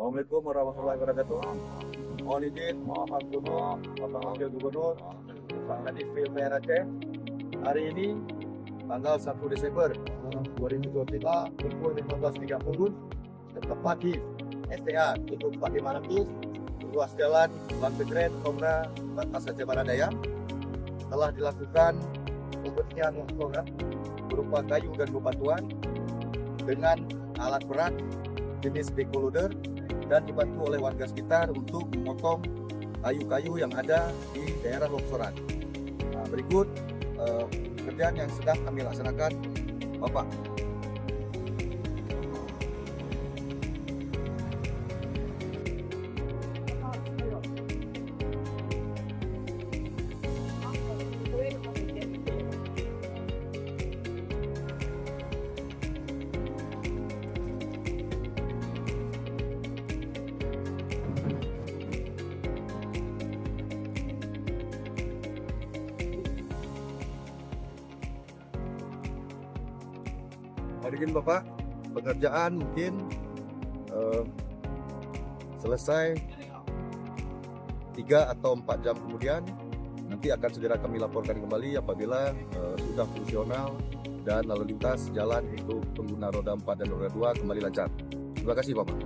Assalamualaikum warahmatullahi wabarakatuh. Mohon izin, mohon maaf Bapak Wakil Gubernur, Pak Kadis PUPR Aceh. Hari ini tanggal 1 Desember 2023 pukul 15.30 tepat di STA untuk 4500 ruas jalan Lantegren Komra Batas Aceh Barat Daya telah dilakukan pembersihan longsoran berupa kayu dan bebatuan dengan alat berat jenis backhoe loader dan dibantu oleh warga sekitar untuk memotong kayu-kayu yang ada di daerah longsoran. Nah, berikut pekerjaan yang sedang kami laksanakan, Bapak. Izin Bapak, pekerjaan mungkin selesai 3 atau 4 jam kemudian. Nanti akan segera kami laporkan kembali apabila sudah fungsional dan lalu lintas jalan untuk pengguna roda 4 dan roda 2 kembali lancar. Terima kasih Bapak.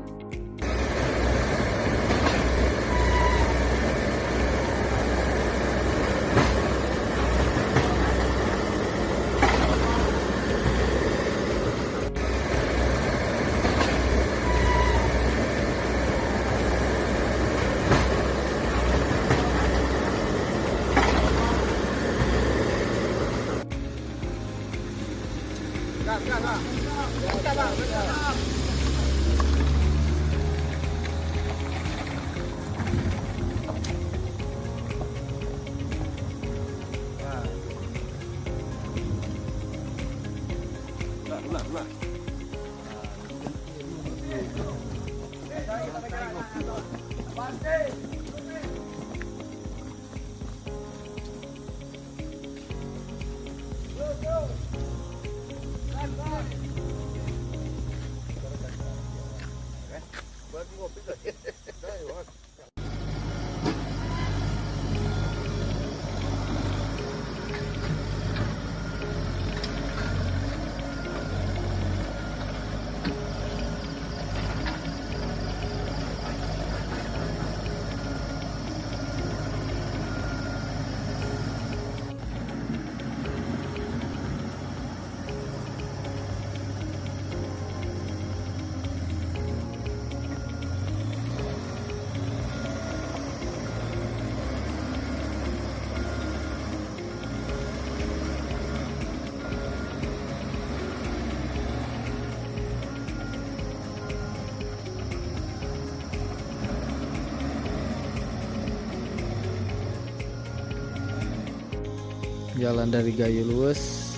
Jalan dari Gayo Luwes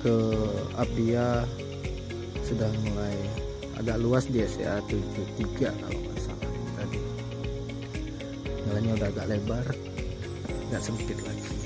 ke Abdia sudah mulai agak luas di SCA 73 kalau nggak salah tadi. Jalannya udah agak lebar, nggak sempit lagi.